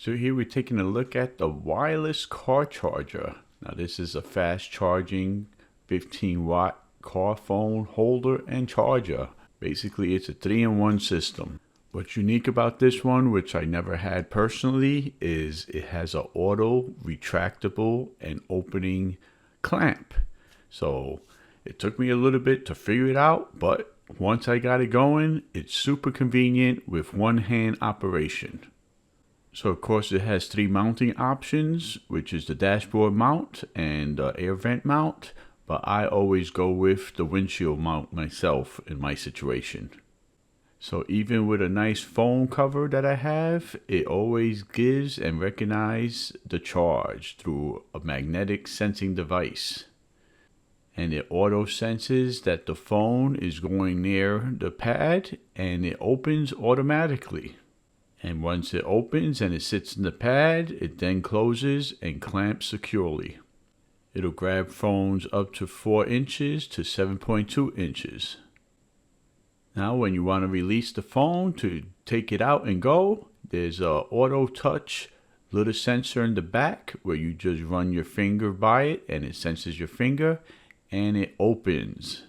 So here we're taking a look at the wireless car charger. Now this is a fast charging 15-watt car phone holder and charger. Basically it's a 3-in-1 system. What's unique about this one, which I never had personally, is it has an auto retractable and opening clamp. So it took me a little bit to figure it out, but once I got it going, it's super convenient with one-hand operation. So of course it has 3 mounting options, which is the dashboard mount and air vent mount, but I always go with the windshield mount myself in my situation. So even with a nice phone cover that I have, it always gives and recognizes the charge through a magnetic sensing device. And it auto senses that the phone is going near the pad and it opens automatically. And once it opens and it sits in the pad, it then closes and clamps securely. It'll grab phones up to 4 inches to 7.2 inches. Now when you want to release the phone to take it out and go, there's a auto touch little sensor in the back where you just run your finger by it and it senses your finger and it opens.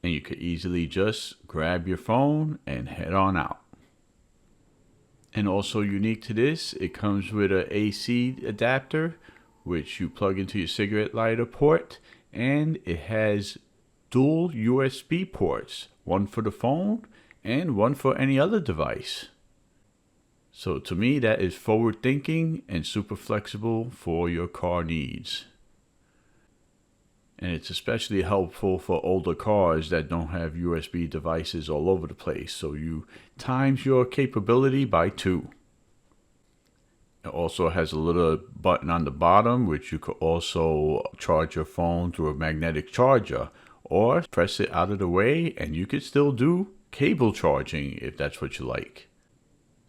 And you could easily just grab your phone and head on out. And also unique to this, it comes with an AC adapter, which you plug into your cigarette lighter port, and it has dual USB ports, one for the phone and one for any other device. So to me, that is forward thinking and super flexible for your car needs. And it's especially helpful for older cars that don't have USB devices all over the place. So you times your capability by 2. It also has a little button on the bottom, which you could also charge your phone through a magnetic charger, or press it out of the way and you could still do cable charging if that's what you like.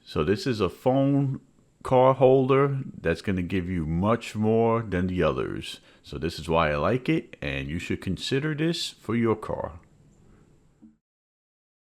So this is a phone car holder that's going to give you much more than the others. So this is why I like it, and you should consider this for your car.